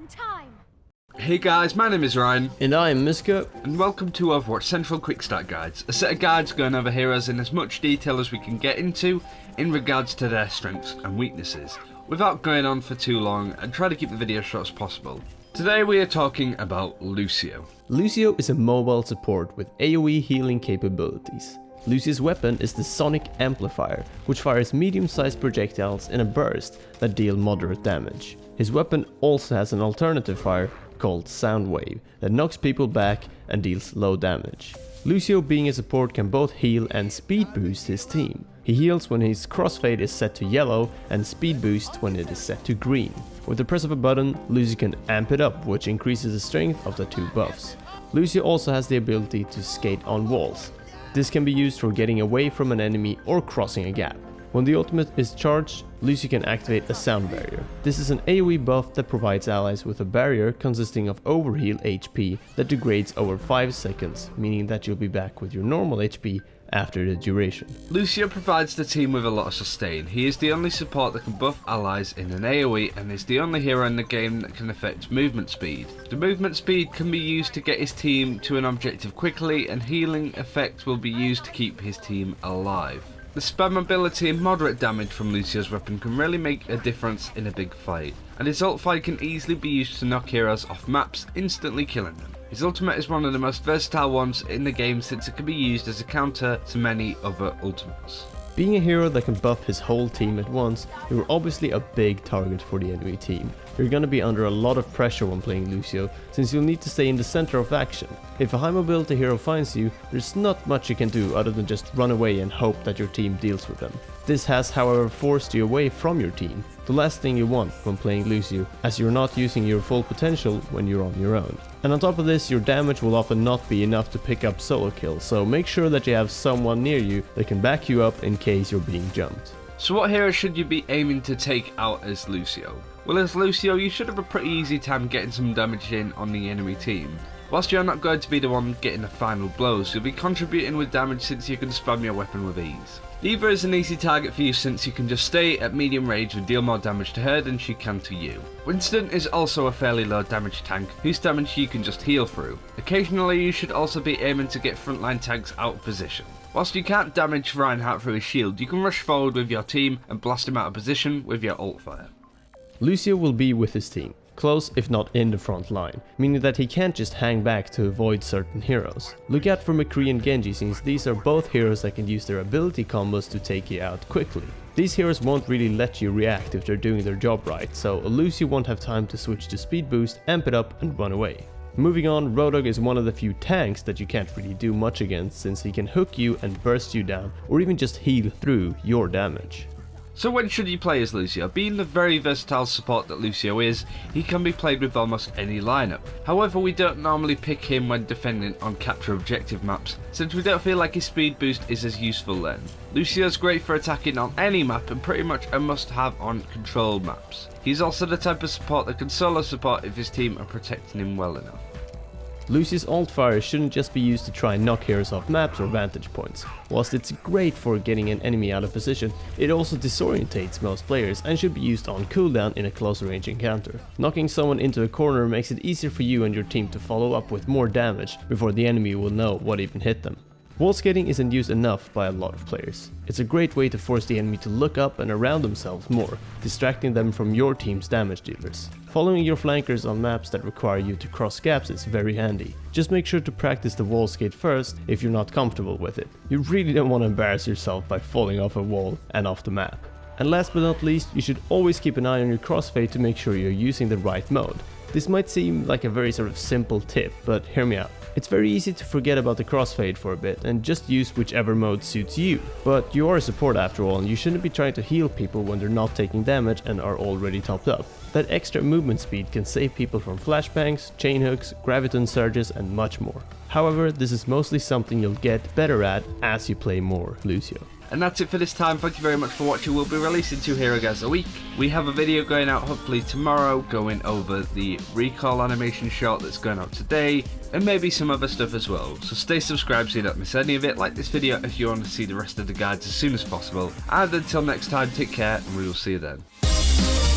in time. Hey guys, my name is Ryan. And I am Miska. And welcome to Overwatch Central Quick Start Guides, a set of guides going over heroes in as much detail as we can get into in regards to their strengths and weaknesses, without going on for too long and try to keep the video short as possible. Today we are talking about Lucio. Lucio is a mobile support with AoE healing capabilities. Lucio's weapon is the Sonic Amplifier, which fires medium-sized projectiles in a burst that deal moderate damage. His weapon also has an alternative fire called Soundwave that knocks people back and deals low damage. Lucio, being a support, can both heal and speed boost his team. He heals when his crossfade is set to yellow and speed boost when it is set to green. With the press of a button, Lucio can amp it up, which increases the strength of the two buffs. Lucio also has the ability to skate on walls. This can be used for getting away from an enemy or crossing a gap. When the ultimate is charged, Lucio can activate a sound barrier. This is an AoE buff that provides allies with a barrier consisting of overheal HP that degrades over 5 seconds, meaning that you'll be back with your normal HP after the duration. Lucio provides the team with a lot of sustain. He is the only support that can buff allies in an AoE and is the only hero in the game that can affect movement speed. The movement speed can be used to get his team to an objective quickly, and healing effect will be used to keep his team alive. The spam ability and moderate damage from Lucio's weapon can really make a difference in a big fight, and his ult fight can easily be used to knock heroes off maps, instantly killing them. His ultimate is one of the most versatile ones in the game since it can be used as a counter to many other ultimates. Being a hero that can buff his whole team at once, you're obviously a big target for the enemy team. You're gonna be under a lot of pressure when playing Lucio, since you'll need to stay in the center of action. If a high mobility hero finds you, there's not much you can do other than just run away and hope that your team deals with them. This has, however, forced you away from your team, the last thing you want when playing Lucio, as you're not using your full potential when you're on your own. And on top of this, your damage will often not be enough to pick up solo kills, so make sure that you have someone near you that can back you up in case you're being jumped. So what hero should you be aiming to take out as Lucio? Well, as Lucio, you should have a pretty easy time getting some damage in on the enemy team. Whilst you're not going to be the one getting the final blows, you'll be contributing with damage since you can spam your weapon with ease. D.Va is an easy target for you since you can just stay at medium range and deal more damage to her than she can to you. Winston is also a fairly low damage tank, whose damage you can just heal through. Occasionally you should also be aiming to get frontline tanks out of position. Whilst you can't damage Reinhardt through his shield, you can rush forward with your team and blast him out of position with your ult fire. Lucio will be with his team, close if not in the front line, meaning that he can't just hang back to avoid certain heroes. Look out for McCree and Genji, since these are both heroes that can use their ability combos to take you out quickly. These heroes won't really let you react if they're doing their job right, so a Lucio won't have time to switch to speed boost, amp it up and run away. Moving on, Roadhog is one of the few tanks that you can't really do much against, since he can hook you and burst you down, or even just heal through your damage. So when should you play as Lucio? Being the very versatile support that Lucio is, he can be played with almost any lineup. However, we don't normally pick him when defending on capture objective maps, since we don't feel like his speed boost is as useful then. Lucio's great for attacking on any map and pretty much a must-have on controlled maps. He's also the type of support that can solo support if his team are protecting him well enough. Lucio's ult fire shouldn't just be used to try and knock heroes off maps or vantage points. Whilst it's great for getting an enemy out of position, it also disorientates most players and should be used on cooldown in a closer range encounter. Knocking someone into a corner makes it easier for you and your team to follow up with more damage before the enemy will know what even hit them. Wall skating isn't used enough by a lot of players. It's a great way to force the enemy to look up and around themselves more, distracting them from your team's damage dealers. Following your flankers on maps that require you to cross gaps is very handy. Just make sure to practice the wall skate first if you're not comfortable with it. You really don't want to embarrass yourself by falling off a wall and off the map. And last but not least, you should always keep an eye on your crossfade to make sure you're using the right mode. This might seem like a very sort of simple tip, but hear me out. It's very easy to forget about the crossfade for a bit and just use whichever mode suits you. But you are a support after all, and you shouldn't be trying to heal people when they're not taking damage and are already topped up. That extra movement speed can save people from flashbangs, chain hooks, graviton surges and much more. However, this is mostly something you'll get better at as you play more Lucio. And that's it for this time. Thank you very much for watching. We'll be releasing 2 hero guides a week. We have a video going out hopefully tomorrow going over the recall animation shot that's going out today, and maybe some other stuff as well. So stay subscribed so you don't miss any of it. Like this video if you want to see the rest of the guides as soon as possible. And until next time, take care and we will see you then.